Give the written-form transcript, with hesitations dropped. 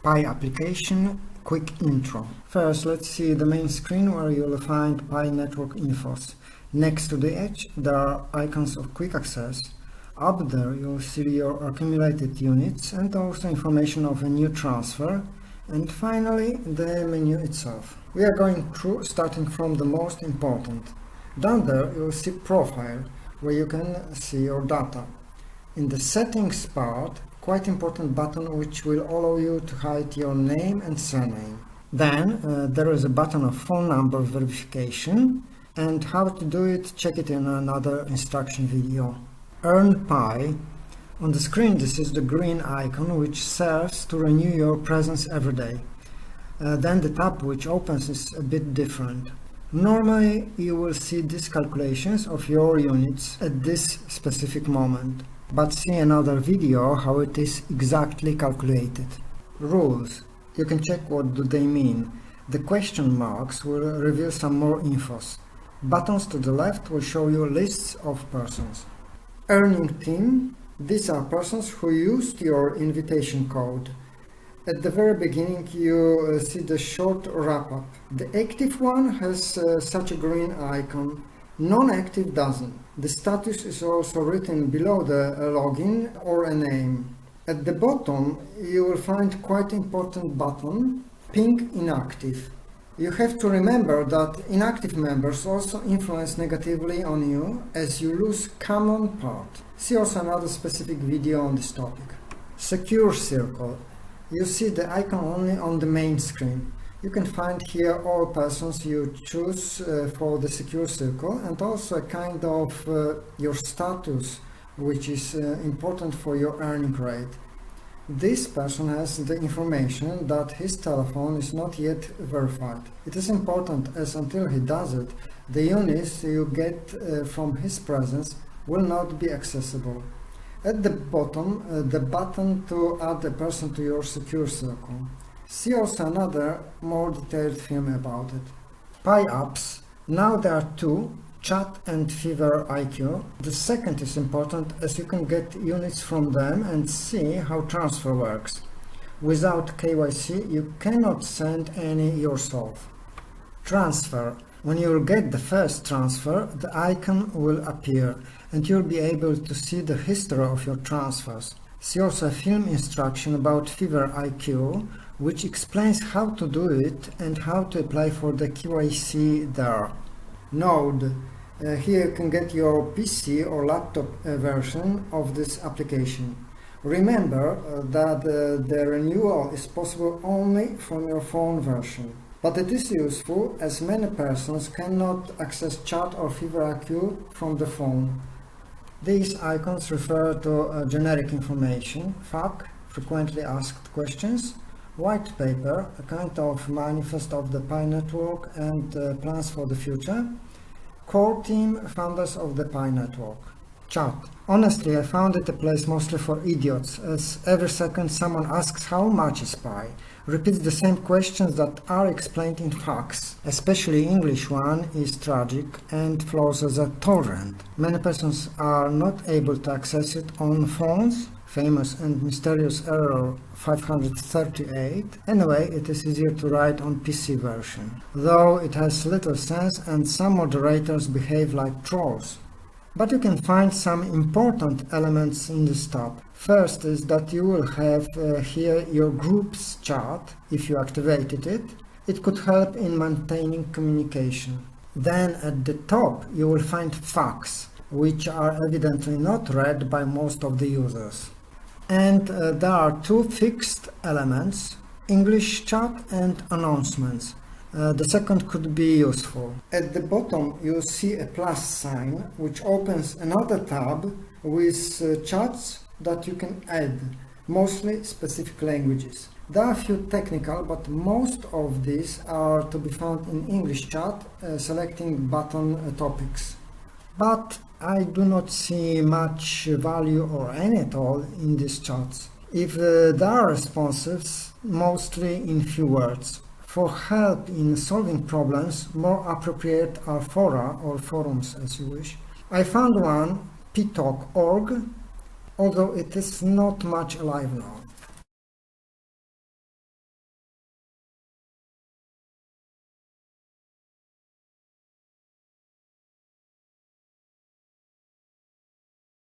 Pi application quick intro. First, let's see the main screen where you'll find Pi network infos. Next to the edge, there are icons of quick access. Up there, you'll see your accumulated units and also information of a new transfer. And finally, the menu itself. We are going through starting from the most important. Down there, you'll see Profile, where you can see your data. In the Settings part, quite important button which will allow you to hide your name and surname. Then there is a button of phone number verification, and how to do it, check it in another instruction video. Earn Pi. On the screen, this is the green icon which serves to renew your presence every day. Then the tab which opens is a bit different. Normally you will see these calculations of your units at this specific moment, but see another video how it is exactly calculated. Rules. You can check what do they mean. The question marks will reveal some more infos. Buttons to the left will show you lists of persons. Earning team. These are persons who used your invitation code. At the very beginning you see the short wrap-up. The active one has such a green icon. Non-active doesn't. The status is also written below the login or a name. At the bottom you will find quite important button, ping inactive. You have to remember that inactive members also influence negatively on you as you lose common part. See also another specific video on this topic. Secure circle. You see the icon only on the main screen. You can find here all persons you choose for the secure circle and also a kind of your status, which is important for your earning rate. This person has the information that his telephone is not yet verified. It is important as until he does it, the units you get from his presence will not be accessible. At the bottom, the button to add a person to your secure circle. See also another more detailed film about it. Piups. Now there are two, Chat and Fever IQ. The second is important as you can get units from them and see how transfer works. Without KYC you cannot send any yourself. Transfer. When you will get the first transfer, the icon will appear and you'll be able to see the history of your transfers. See also a film instruction about Fever IQ, which explains how to do it and how to apply for the KYC there. Node. Here you can get your PC or laptop version of this application. Remember that the renewal is possible only from your phone version. But it is useful as many persons cannot access Chat or Fever IQ from the phone. These icons refer to generic information, FAQ, frequently asked questions, white paper, a kind of manifest of the Pi network and plans for the future, core team, founders of the Pi network. Chat. Honestly, I found it a place mostly for idiots, as every second someone asks how much is Pi, repeats the same questions that are explained in facts. Especially English one is tragic and flows as a torrent. Many persons are not able to access it on phones. Famous and mysterious error 538. Anyway, it is easier to write on PC version, though it has little sense and some moderators behave like trolls. But you can find some important elements in this tab. First is that you will have here your groups chat if you activated it. It could help in maintaining communication. Then at the top you will find facts, which are evidently not read by most of the users. And there are two fixed elements, English chat and announcements. The second could be useful. At the bottom you see a plus sign which opens another tab with chats that you can add, mostly specific languages. There are a few technical, but most of these are to be found in English chat, selecting button topics. But I do not see much value or any at all in these chats. If there are responses, mostly in few words. For help in solving problems, more appropriate are fora or forums as you wish. I found one, ptalk.org, although it is not much alive now.